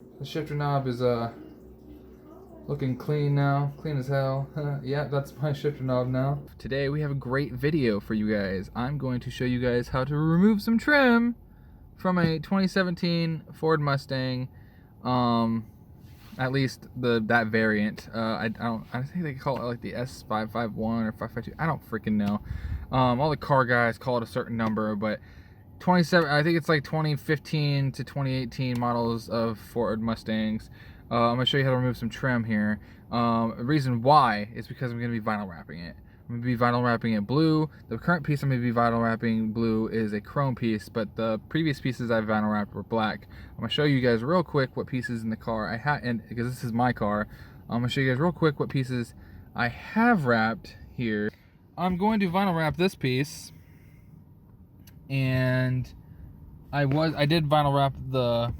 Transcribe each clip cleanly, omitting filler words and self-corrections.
The shifter knob is looking clean now, clean as hell. Yeah, that's my shifter knob now. Today we have a great video for you guys. I'm going to show you guys how to remove some trim from a 2017 Ford Mustang. At least that variant. I think they call it like the S551 or 552. I don't freaking know. All the car guys call it a certain number, but 27, I think it's like 2015 to 2018 models of Ford Mustangs. I'm gonna show you how to remove some trim here. The reason why is because I'm gonna be vinyl wrapping it. I'm gonna be vinyl wrapping it blue. The current piece I'm gonna be vinyl wrapping blue is a chrome piece, but the previous pieces I vinyl wrapped were black. I'm gonna show you guys real quick what pieces in the car I had, and because this is my car, I'm gonna show you guys real quick what pieces I have wrapped here. I'm going to vinyl wrap this piece. And I did vinyl wrap the,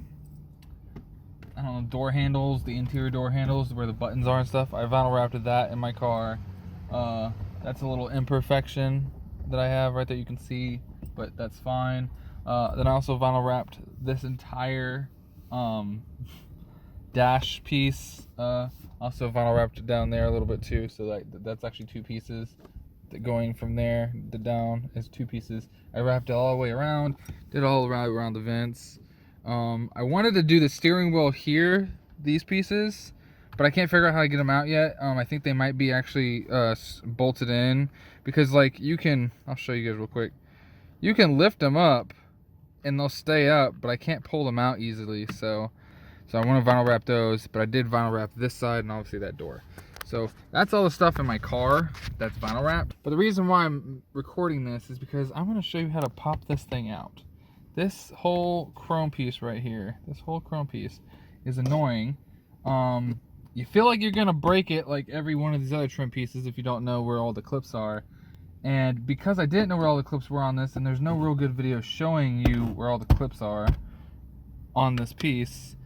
I don't know, door handles, the interior door handles where the buttons are and stuff. I vinyl wrapped that in my car. That's a little imperfection that I have right there, you can see, but that's fine. Then I also vinyl wrapped this entire dash piece. Also vinyl wrapped it down there a little bit too, so that's actually two pieces. Going from there to down is two pieces. I wrapped it all the way around, did all around the vents. I wanted to do the steering wheel here, these pieces, but I can't figure out how to get them out yet. I think they might be actually bolted in, because like you can, I'll show you guys real quick. You can lift them up and they'll stay up, but I can't pull them out easily. So I want to vinyl wrap those, but I did vinyl wrap this side and obviously that door. So that's all the stuff in my car that's vinyl wrapped. But the reason why I'm recording this is because I'm going to show you how to pop this thing out. This whole chrome piece right here, this whole chrome piece is annoying. You feel like you're going to break it like every one of these other trim pieces if you don't know where all the clips are. And because I didn't know where all the clips were on this, and there's no real good video showing you where all the clips are on this piece,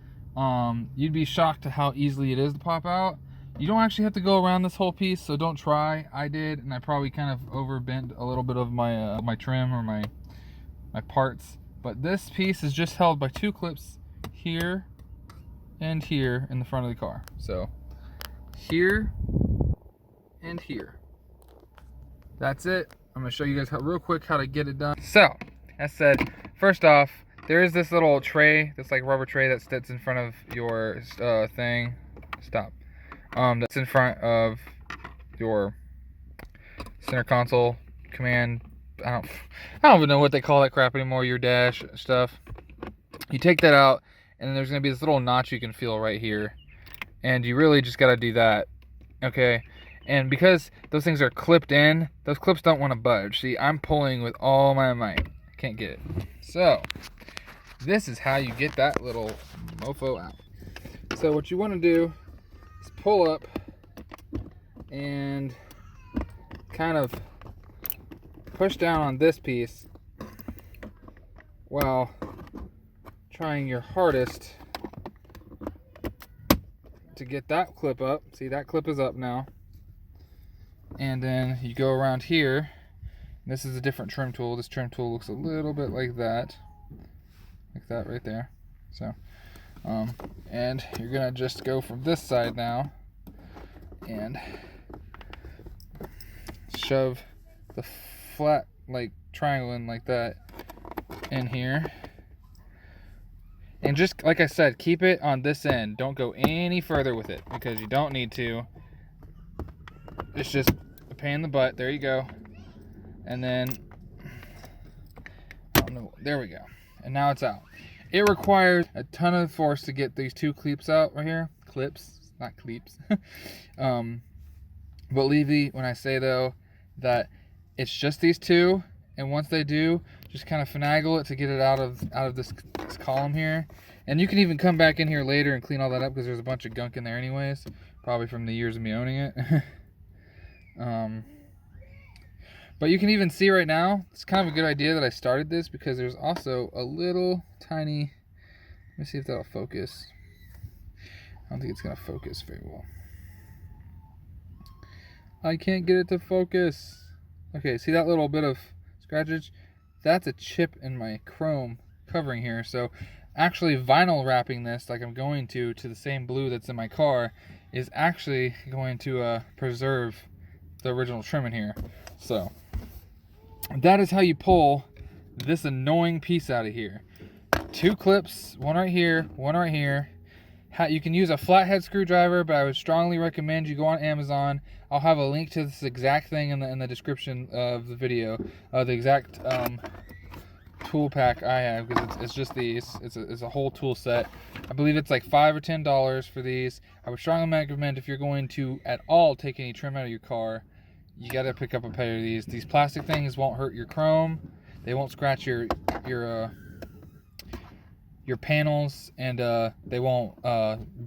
you'd be shocked to how easily it is to pop out. You don't actually have to go around this whole piece, so don't try. I did, and I probably kind of overbent a little bit of my my trim or my parts. But this piece is just held by two clips here and here in the front of the car. So here and here. That's it. I'm gonna show you guys real quick how to get it done. So, as said, first off, there is this little tray, this like rubber tray that sits in front of your thing. Stop. That's in front of your center console command. I don't even know what they call that crap anymore. Your dash stuff. You take that out, and then there's gonna be this little notch you can feel right here, and you really just gotta do that. Okay. And because those things are clipped in, those clips don't want to budge. See, I'm pulling with all my might. Can't get it. So this is how you get that little mofo out. So what you want to do is pull up and kind of push down on this piece while trying your hardest to get that clip up. See, that clip is up now. And then you go around here. This is a different trim tool. This trim tool looks a little bit like that right there. So and you're gonna just go from this side now and shove the flat like triangle in like that in here, and just like I said, keep it on this end. Don't go any further with it because you don't need to. It's just a pain in the butt. There you go. And then I don't know, there we go. And now it's out. It requires a ton of force to get these two clips out right here. Clips, not cleats. Believe me when I say though that it's just these two, and once they do, just kind of finagle it to get it out of this column here. And you can even come back in here later and clean all that up because there's a bunch of gunk in there anyways, probably from the years of me owning it. But you can even see right now, it's kind of a good idea that I started this because there's also a little tiny, let me see if that'll focus. I don't think it's going to focus very well. I can't get it to focus. Okay, see that little bit of scratchage? That's a chip in my chrome covering here. So actually vinyl wrapping this, like I'm going to the same blue that's in my car, is actually going to preserve the original trim in here. So that is how you pull this annoying piece out of here. 2 clips, one right here, one right here. You can use a flathead screwdriver, but I would strongly recommend you go on Amazon. I'll have a link to this exact thing in the description of the video, the exact tool pack I have, because it's just these. It's a whole tool set. I believe it's like $5 or $10 for these. I would strongly recommend, if you're going to at all take any trim out of your car, you got to pick up a pair of these. These plastic things won't hurt your chrome. They won't scratch your panels, and they won't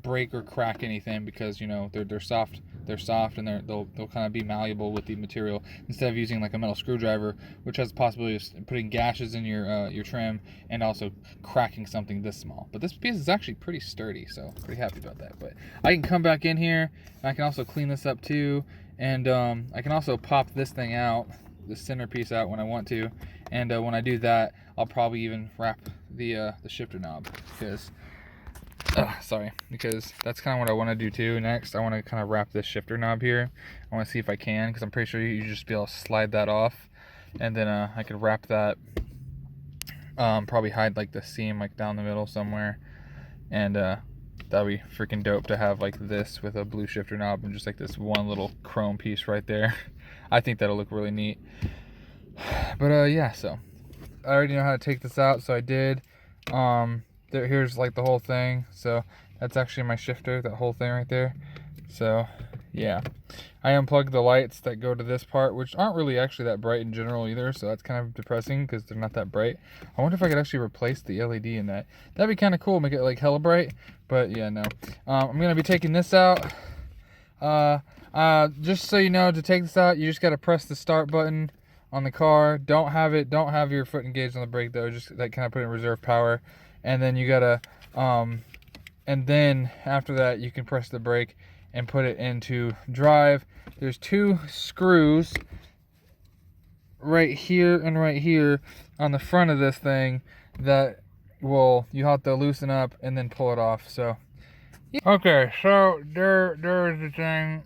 break or crack anything, because you know they're soft. They're soft, and they'll kind of be malleable with the material, instead of using like a metal screwdriver, which has the possibility of putting gashes in your trim and also cracking something this small. But this piece is actually pretty sturdy, so pretty happy about that. But I can come back in here, and I can also clean this up too, and I can also pop this thing out, the center piece out, when I want to. And when I do that, I'll probably even wrap the shifter knob, because that's kind of what I want to do too. Next, I want to kind of wrap this shifter knob here. I want to see if I can, because I'm pretty sure you just be able to slide that off, and then I could wrap that, probably hide like the seam like down the middle somewhere, and that'd be freaking dope to have like this with a blue shifter knob and just like this one little chrome piece right there. I think that'll look really neat. But yeah, so I already know how to take this out, so I did. Here's like the whole thing. So that's actually my shifter, that whole thing right there. So yeah, I unplugged the lights that go to this part, which aren't really actually that bright in general either, so that's kind of depressing because they're not that bright. I wonder if I could actually replace the LED in that. That'd be kind of cool, make it like hella bright. But yeah, no. I'm gonna be taking this out. Just so you know, to take this out, you just gotta press the start button on the car. Don't have your foot engaged on the brake though, just that kind of put in reserve power. And then you gotta and then after that you can press the brake and put it into drive. There's 2 screws right here and right here on the front of this thing that you have to loosen up and then pull it off. So yeah. Okay, so there's the thing.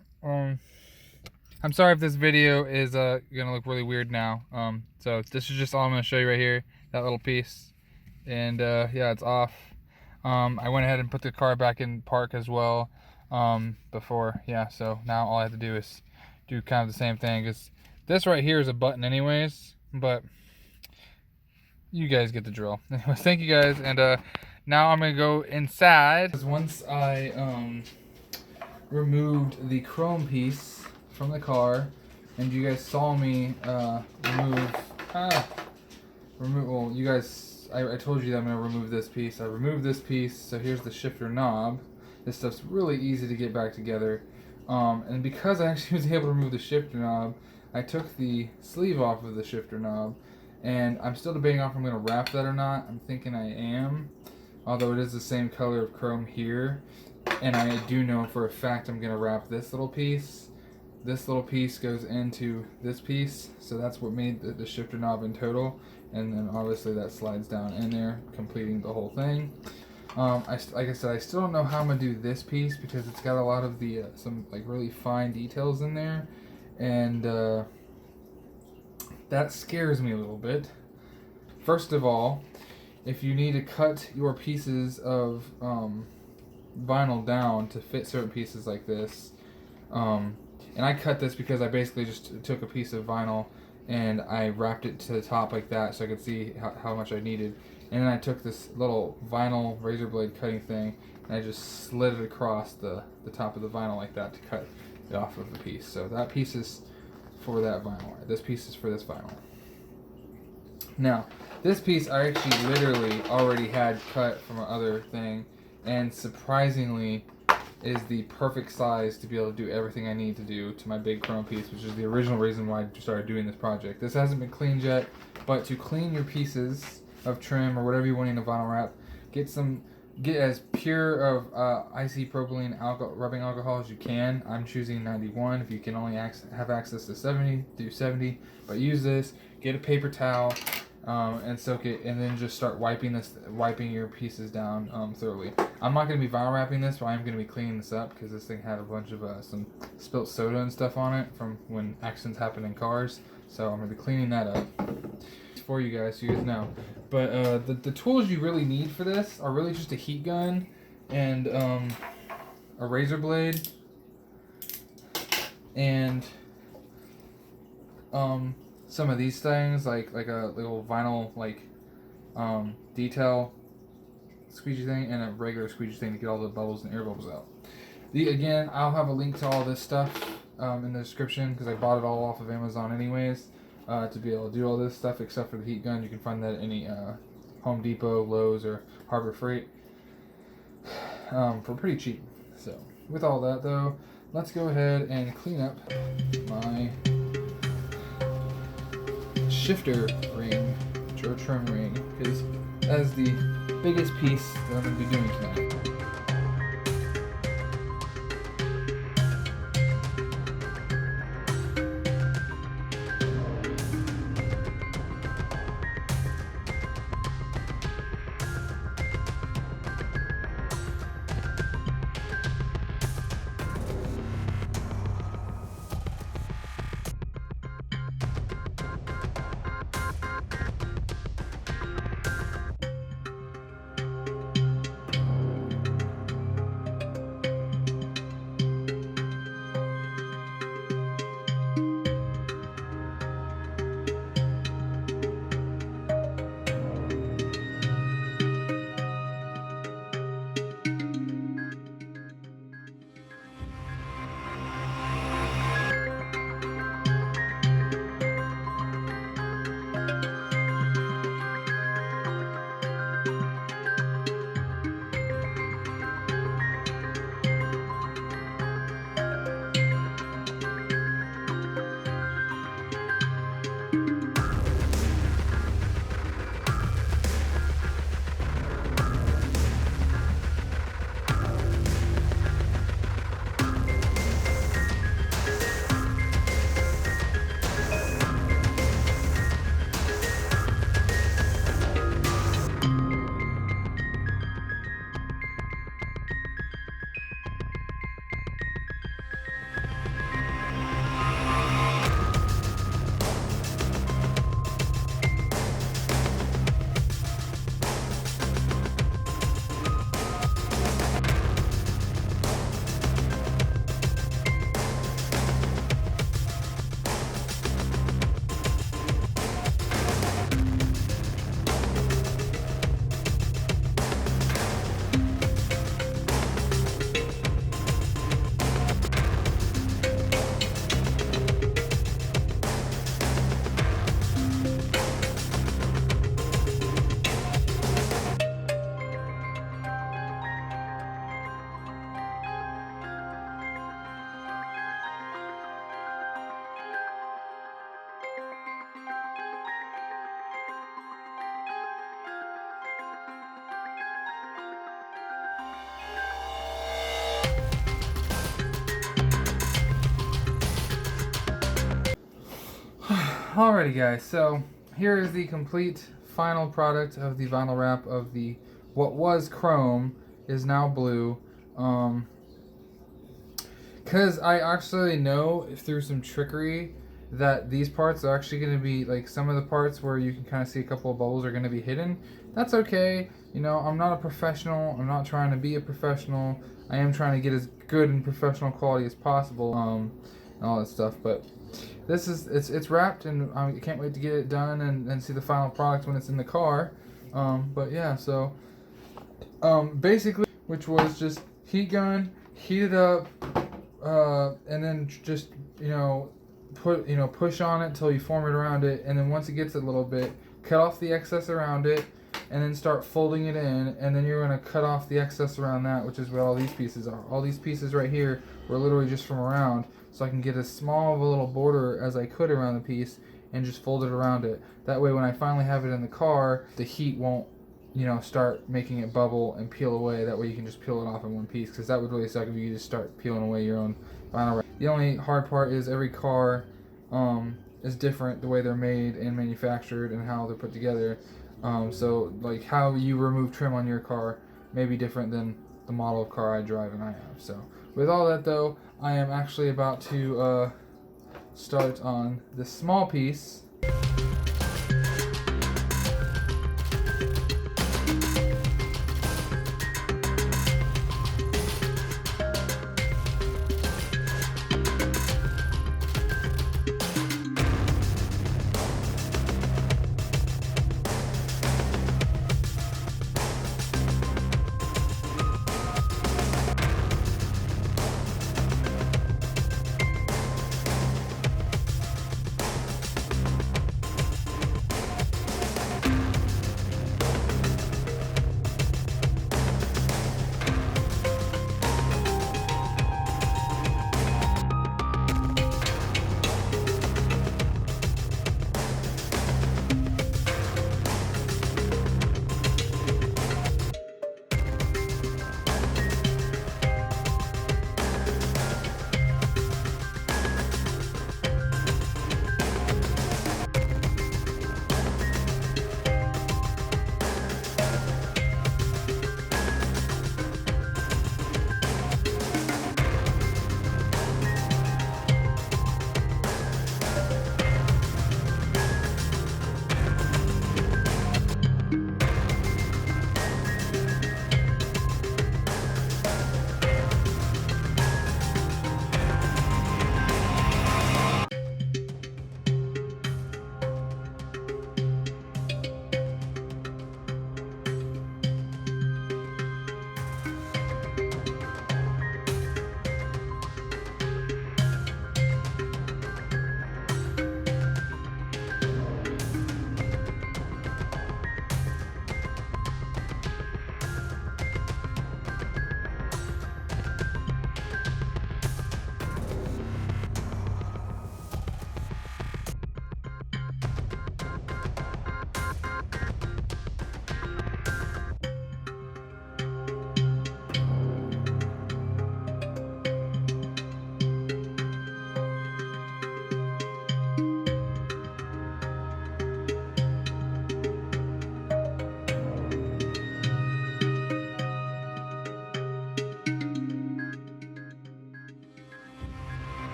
I'm sorry if this video is gonna look really weird now. So this is just all I'm gonna show you right here, that little piece. And yeah, it's off. I went ahead and put the car back in park as well before. Yeah, so now all I have to do is do kind of the same thing, because this right here is a button anyways, but you guys get the drill. Anyways, thank you guys, and now I'm gonna go inside. Once I removed the chrome piece from the car, and you guys saw me well, you guys, I told you that I'm going to remove this piece. I removed this piece, so here's the shifter knob. This stuff's really easy to get back together. And because I actually was able to remove the shifter knob, I took the sleeve off of the shifter knob, and I'm still debating if I'm going to wrap that or not. I'm thinking I am, although it is the same color of chrome here. And I do know for a fact I'm going to wrap this little piece. This little piece goes into this piece, so that's what made the shifter knob in total. And then obviously that slides down in there, completing the whole thing. Like I said, I still don't know how I'm going to do this piece, because it's got a lot of the some like really fine details in there. And that scares me a little bit. First of all, if you need to cut your pieces of vinyl down to fit certain pieces like this, and I cut this because I basically just took a piece of vinyl and I wrapped it to the top like that so I could see how much I needed. And then I took this little vinyl razor blade cutting thing and I just slid it across the top of the vinyl like that to cut it off of the piece. So that piece is for that vinyl. This piece is for this vinyl. Now, this piece I actually literally already had cut from another thing, and surprisingly is the perfect size to be able to do everything I need to do to my big chrome piece, which is the original reason why I started doing this project. This hasn't been cleaned yet, but to clean your pieces of trim or whatever you want in a vinyl wrap, get as pure of isopropylene rubbing alcohol as you can. I'm choosing 91. If you can only have access to 70, do 70, but use this. Get a paper towel, and soak it, and then just start wiping your pieces down thoroughly. I'm not going to be vinyl wrapping this, but I'm going to be cleaning this up because this thing had a bunch of some spilt soda and stuff on it from when accidents happen in cars. So I'm going to be cleaning that up for you guys, so you guys know. But the tools you really need for this are really just a heat gun and a razor blade and some of these things like a little vinyl detail squeegee thing and a regular squeegee thing to get all the bubbles and air bubbles out. Again, I'll have a link to all this stuff in the description because I bought it all off of Amazon anyways to be able to do all this stuff except for the heat gun. You can find that at any Home Depot, Lowe's, or Harbor Freight for pretty cheap. So with all that though, let's go ahead and clean up my shifter ring, or trim ring, because that is the biggest piece that I'm going to be doing tonight. Alrighty guys, so here is the complete final product of the vinyl wrap of the what was chrome is now blue. Because I actually know through some trickery that these parts are actually going to be like some of the parts where you can kind of see a couple of bubbles are going to be hidden. That's okay. You know, I'm not a professional. I'm not trying to be a professional. I am trying to get as good and professional quality as possible and all that stuff. But this is it's wrapped, and I can't wait to get it done and see the final product when it's in the car. But yeah, so basically, which was just heat gun, heat it up, and then just push on it until you form it around it, and then once it gets a little bit, cut off the excess around it, and then start folding it in, and then you're going to cut off the excess around that, which is what all these pieces are. All these pieces right here were literally just from around, so I can get as small of a little border as I could around the piece and just fold it around it. That way when I finally have it in the car, the heat won't start making it bubble and peel away. That way you can just peel it off in one piece, because that would really suck if you just start peeling away your own vinyl wrap. The only hard part is every car is different, the way they're made and manufactured and how they're put together. So like how you remove trim on your car may be different than the model of car I drive and I have. So with all that though, I am actually about to start on this small piece.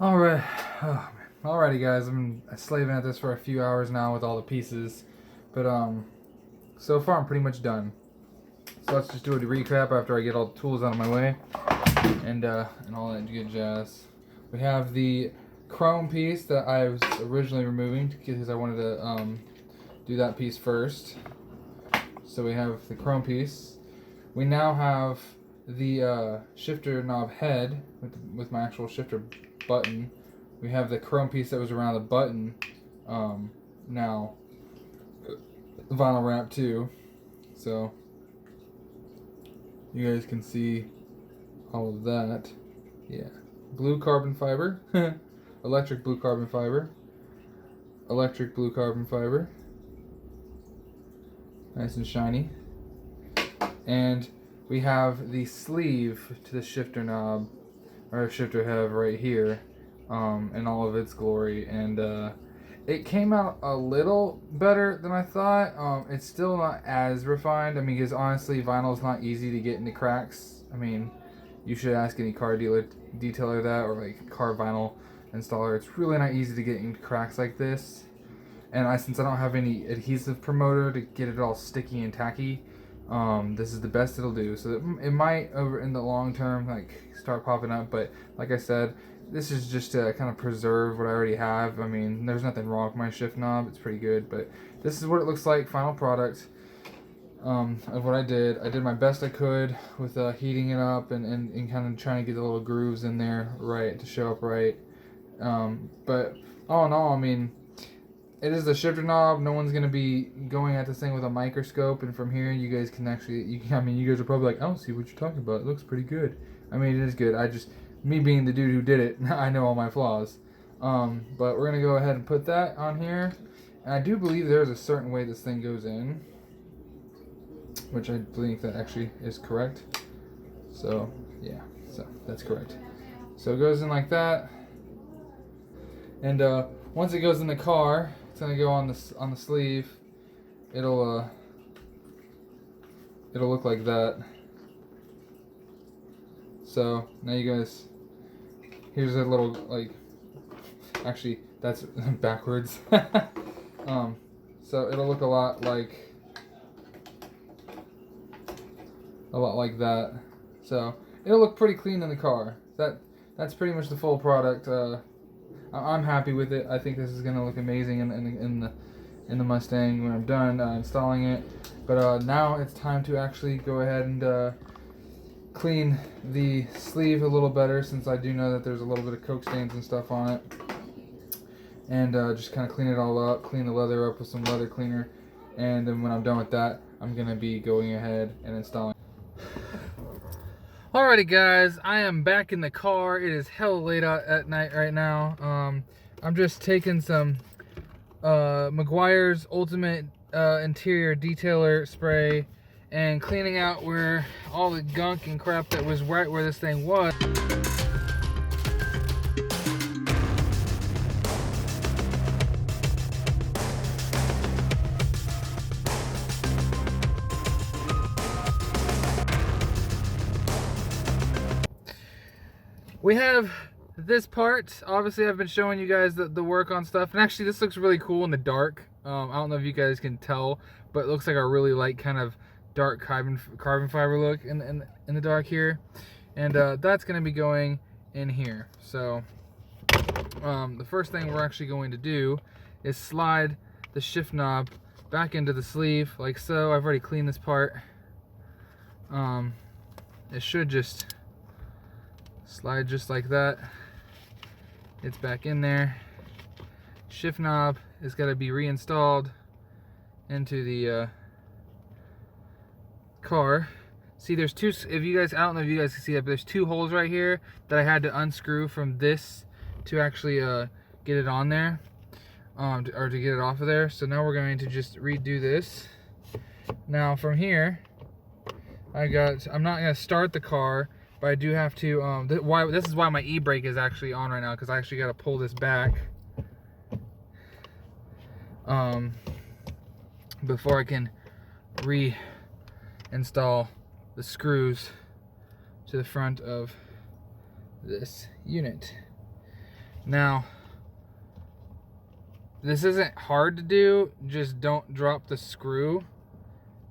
Alright, oh, alrighty guys, I'm slaving at this for a few hours now with all the pieces, but so far I'm pretty much done. So let's just do a recap after I get all the tools out of my way, and all that good jazz. We have the chrome piece that I was originally removing because I wanted to do that piece first. So we have the chrome piece. We now have the shifter knob head with my actual shifter button. We have the chrome piece that was around the button now vinyl wrap too. So you guys can see all of that. Yeah. Blue carbon fiber. Electric blue carbon fiber. Electric blue carbon fiber. Nice and shiny. And we have the sleeve to the shifter knob, or shifter head right here, in all of its glory. And it came out a little better than I thought. It's still not as refined. I mean, because honestly, vinyl is not easy to get into cracks. I mean, you should ask any car detailer that, or like car vinyl installer. It's really not easy to get into cracks like this. And since I don't have any adhesive promoter to get it all sticky and tacky, this is the best it'll do. So it might over in the long term like start popping up, but like I said, this is just to kind of preserve what I already have. I mean, there's nothing wrong with my shift knob. It's pretty good, but this is what it looks like, final product of what I did. I did my best I could with heating it up and kind of trying to get the little grooves in there right to show up right. But all in all, I mean, it is the shifter knob. No one's gonna be going at this thing with a microscope, and from here you guys can actually, I mean, you guys are probably like, I don't see what you're talking about. It looks pretty good. I mean, it is good. Me being the dude who did it, I know all my flaws. But we're gonna go ahead and put that on here. And I do believe there's a certain way this thing goes in, which I believe that actually is correct. So yeah, so that's correct. So it goes in like that, and once it goes in the car, it's gonna go on the sleeve. It'll look like that. So now you guys, here's a little, like, actually that's backwards. So it'll look a lot like that. So it'll look pretty clean in the car. That's pretty much the full product. I'm happy with it. I think this is gonna look amazing in the Mustang when I'm done installing it. But now it's time to actually go ahead and clean the sleeve a little better, since I do know that there's a little bit of coke stains and stuff on it. And just kind of clean it all up, clean the leather up with some leather cleaner. And then when I'm done with that, I'm gonna be going ahead and installing. Alrighty guys, I am back in the car. It is hella late out at night right now. I'm just taking some Meguiar's Ultimate Interior Detailer spray and cleaning out where all the gunk and crap that was right where this thing was. We have this part. Obviously I've been showing you guys the work on stuff, and actually this looks really cool in the dark. I don't know if you guys can tell, but it looks like a really light kind of dark carbon fiber look in the dark here. And that's going to be going in here. So the first thing we're actually going to do is slide the shift knob back into the sleeve like so. I've already cleaned this part. It should just slide just like that. It's back in there. Shift knob is got to be reinstalled into the car. See, there's two, if you guys, I don't know if you guys can see that, but there's two holes right here that I had to unscrew from this to actually get it on there, or to get it off of there. So now we're going to just redo this. Now from here, I'm not going to start the car, but I do have to, this is why my e-brake is actually on right now, because I actually got to pull this back before I can reinstall the screws to the front of this unit. Now, this isn't hard to do, just don't drop the screw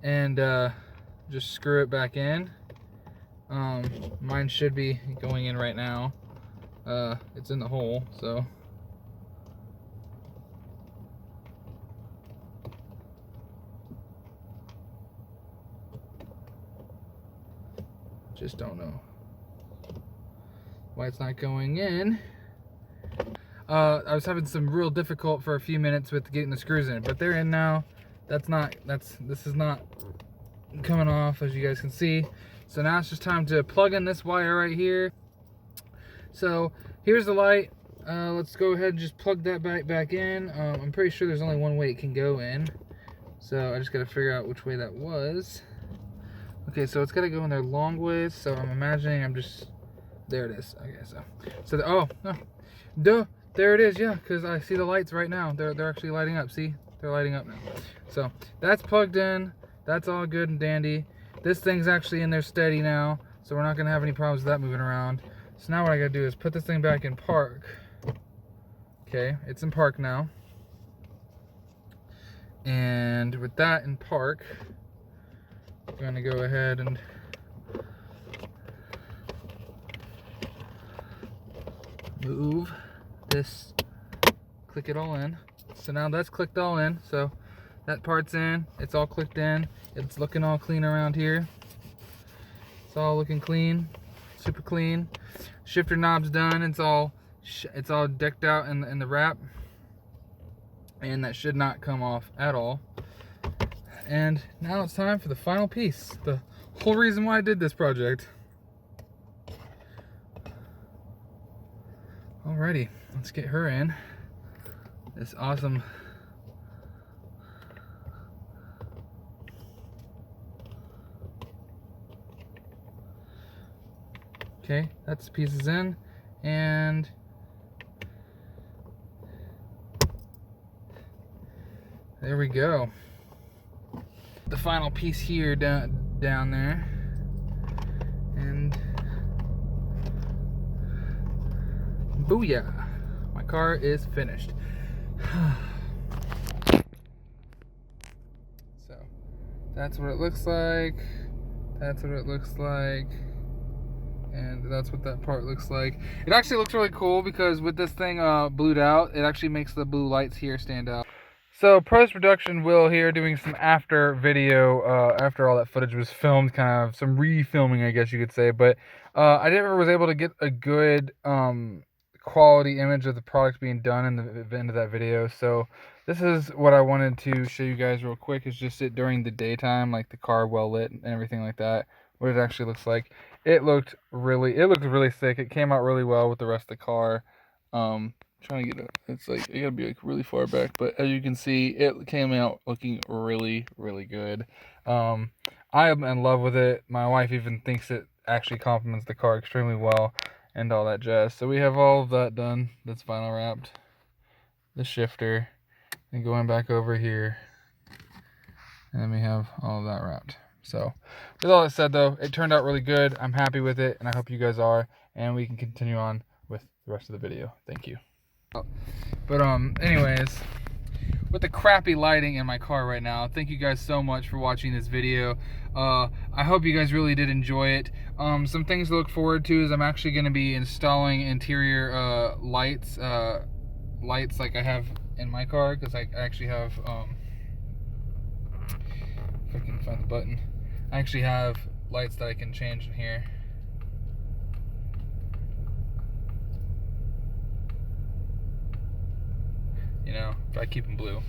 and just screw it back in. Mine should be going in right now. It's in the hole, so Just don't know why it's not going in. I was having some real difficult for a few minutes with getting the screws in, but they're in now. This is not coming off, as you guys can see. So now it's just time to plug in this wire right here. So here's the light. Let's go ahead and just plug that back in. I'm pretty sure there's only one way it can go in, so I just gotta figure out which way that was. Okay, so it's gotta go in there long ways, so I'm imagining I'm just, there it is. Okay, oh no, duh, there it is. Yeah, because I see the lights right now. They're actually lighting up. See, they're lighting up now. So that's plugged in. That's all good and dandy. This thing's actually in there steady now, so we're not gonna have any problems with that moving around. So now what I gotta do is put this thing back in park. Okay, it's in park now. And with that in park, I'm gonna go ahead and move this, click it all in. So now that's clicked all in, so that part's in, it's all clicked in. It's looking all clean around here. It's all looking clean, super clean. Shifter knob's done. It's all decked out in the wrap, and that should not come off at all. And now it's time for the final piece, the whole reason why I did this project. Alrighty, let's get her in. This awesome okay, that's the pieces in, and there we go. The final piece here down there, and booyah! My car is finished. So that's what it looks like. That's what it looks like. And that's what that part looks like. It actually looks really cool because with this thing blued out, it actually makes the blue lights here stand out. So post-production Will here doing some after video after all that footage was filmed, kind of some refilming I guess you could say, but I never was able to get a good quality image of the product being done in the end of that video. So this is what I wanted to show you guys real quick, is just it during the daytime, like the car well lit and everything like that, what it actually looks like. It looked really sick. It came out really well with the rest of the car. Trying to get it, it's like it gotta be like really far back, but as you can see, it came out looking really good. I am in love with it. My wife even thinks it actually complements the car extremely well and all that jazz. So we have all of that done. That's vinyl wrapped, the shifter, and going back over here, and then we have all of that wrapped. So with all that said though, it turned out really good. I'm happy with it, and I hope you guys are, and we can continue on with the rest of the video. Thank you. But anyways, with the crappy lighting in my car right now, thank you guys so much for watching this video. I hope you guys really did enjoy it. Some things to look forward to is I'm actually going to be installing interior lights like I have in my car, because I actually have if I can find the button, I actually have lights that I can change in here. You know, if I keep them blue.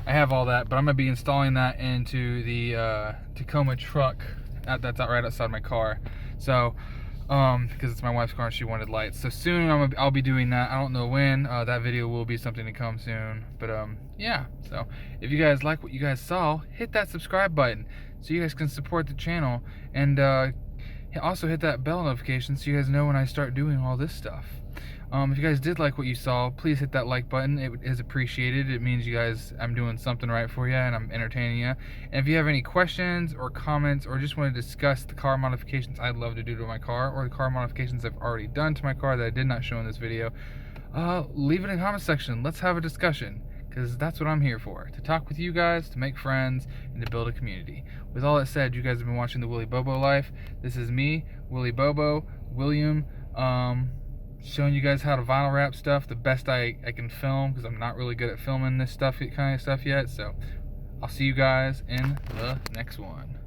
I have all that, but I'm going to be installing that into the Tacoma truck that's out right outside my car. So, because it's my wife's car and she wanted lights. So soon I'll be doing that. I don't know when. That video will be something to come soon. But yeah, so if you guys like what you guys saw, hit that subscribe button so you guys can support the channel. And also hit that bell notification so you guys know when I start doing all this stuff. If you guys did like what you saw, please hit that like button. It is appreciated. It means you guys, I'm doing something right for you and I'm entertaining you. And if you have any questions or comments or just want to discuss the car modifications I'd love to do to my car, or the car modifications I've already done to my car that I did not show in this video, leave it in the comment section. Let's have a discussion, because that's what I'm here for, to talk with you guys, to make friends, and to build a community. With all that said, you guys have been watching the Willie Bobo Life. This is me, Willie Bobo, William, showing you guys how to vinyl wrap stuff the best I can film, because I'm not really good at filming this kind of stuff yet. So I'll see you guys in the next one.